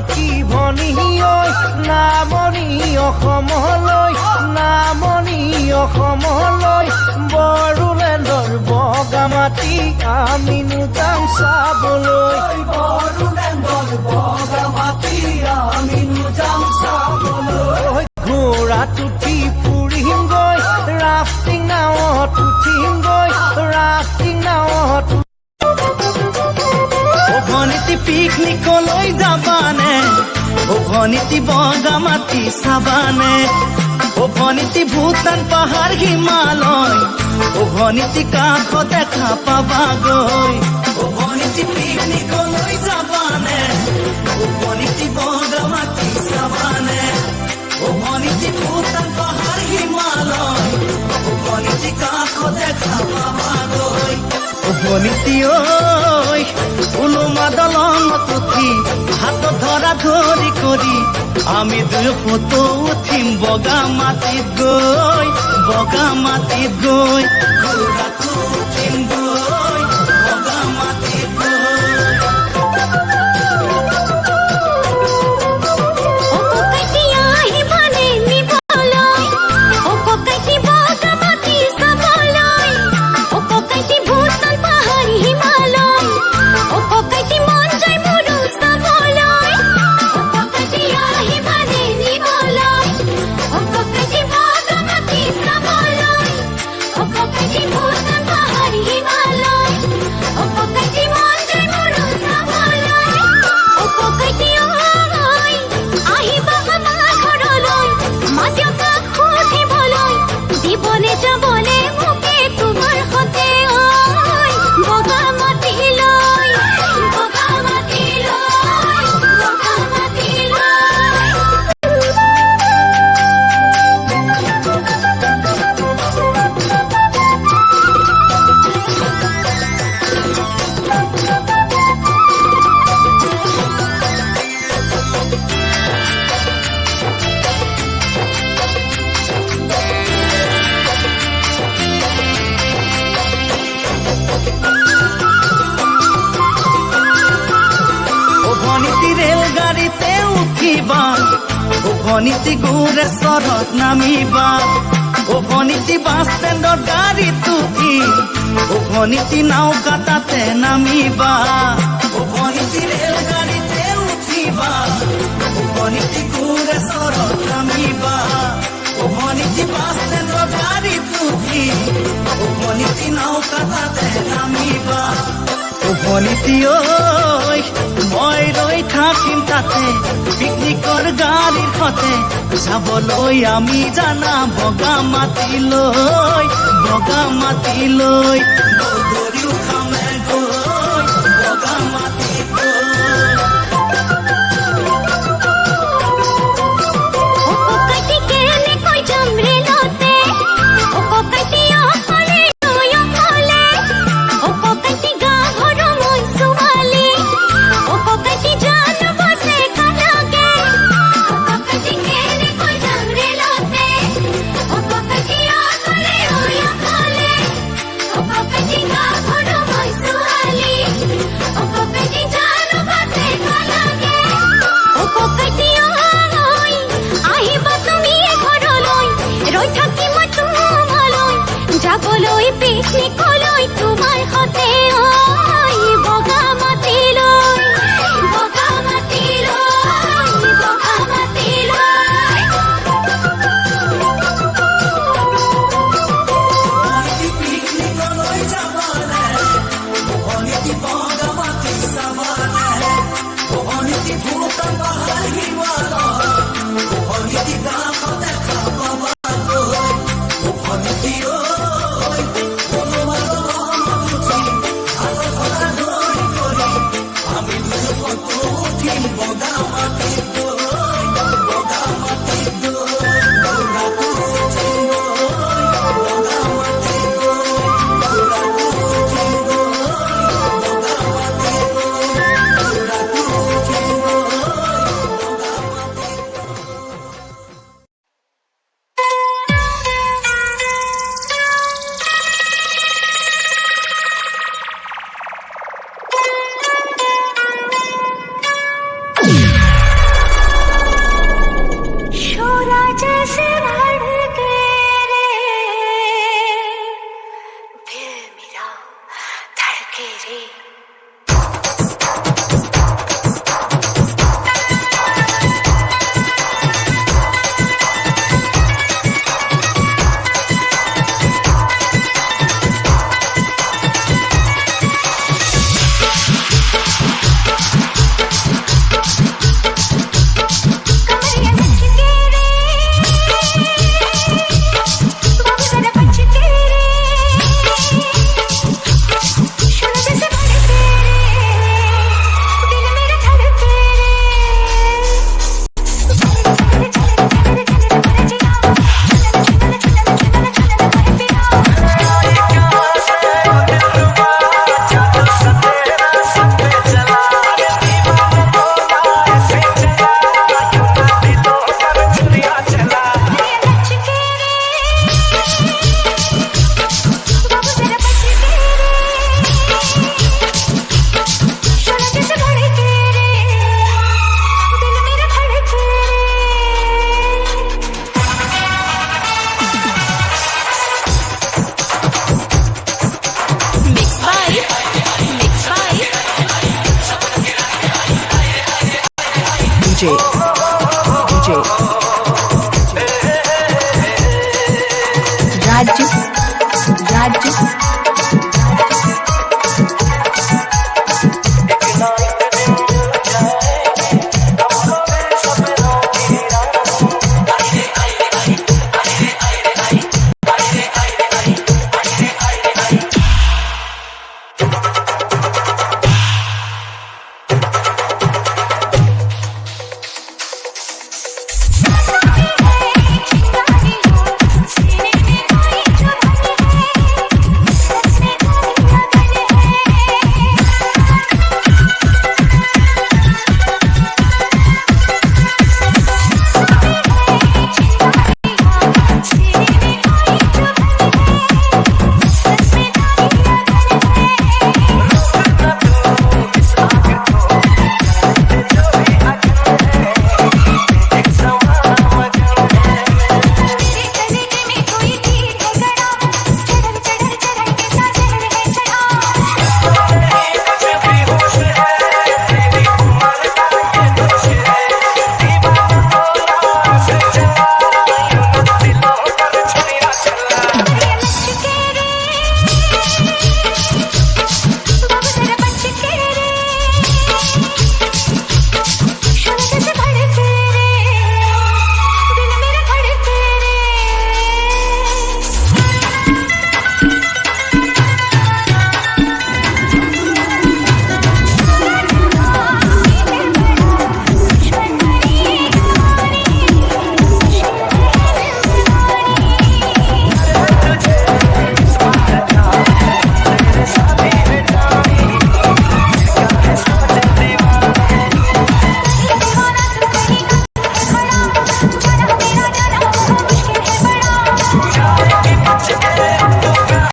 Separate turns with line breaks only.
কি ভনী ঐ নামনি অসমলৈ নামনি অসমলৈ বড়োলেণ্ডৰ বগা মাটি আমিনো যাম চাবলৈ
বড়োলেণ্ডৰ বগা মাটি আমিনো যাম চাবলৈ
ঘোঁৰাত উঠি ফুৰিমগৈ ৰাফটিং নাৱত উঠিমগৈ ৰাফটিং নাৱত ভনীতি পিকনিকলৈ যাবানে ভনীতি বগা মাটি চাবানে ভনীতি ভূটান পাহাৰ হিমালয় ভনীতি কাষ দেখা পাবাগৈ ভনীতি পিকনিকলৈ যাবানে ভনীতি বগা মাটি চাবানে ভনীতি ভূটান পাহাৰ হিমালয় ভনীতি কাষ দেখা পাবাগৈ ভনীতি ঐ উলুমা দলঙত উঠি হাত ধৰা ধৰি কৰি আমি দুয়ো ফটো উঠিম বগা মাটিত গৈ ঘোঁৰাটো উঠিম গৈ বগা মাটিত ৰেলগাড়ীতে উঠিবা ভনীতি গোৰেশ্বৰত নামিবা ভনীতি বাছ ষ্টেণ্ডত গাড়ীত উঠি ভনীতি নাওকাটাতে নামিবা ভনীতি ৰেলগাড়ীতে উঠিবা ভনীতি গোৰেশ্বৰত নামিবা ভনীতি বাছ ষ্টেণ্ডত গাড়ীত উঠি ভনীতি নাওকাটাতে নামিবা ভনীতি ঐ মই ৰৈ থাকিম তাতে পিকনিকৰ গাড়ীৰ সতে যাবলৈ আমি জানা বগা মাটিলৈ দৌৰি উঠামে গৈ বগা মাটিলৈ
Go! तेरे
DJ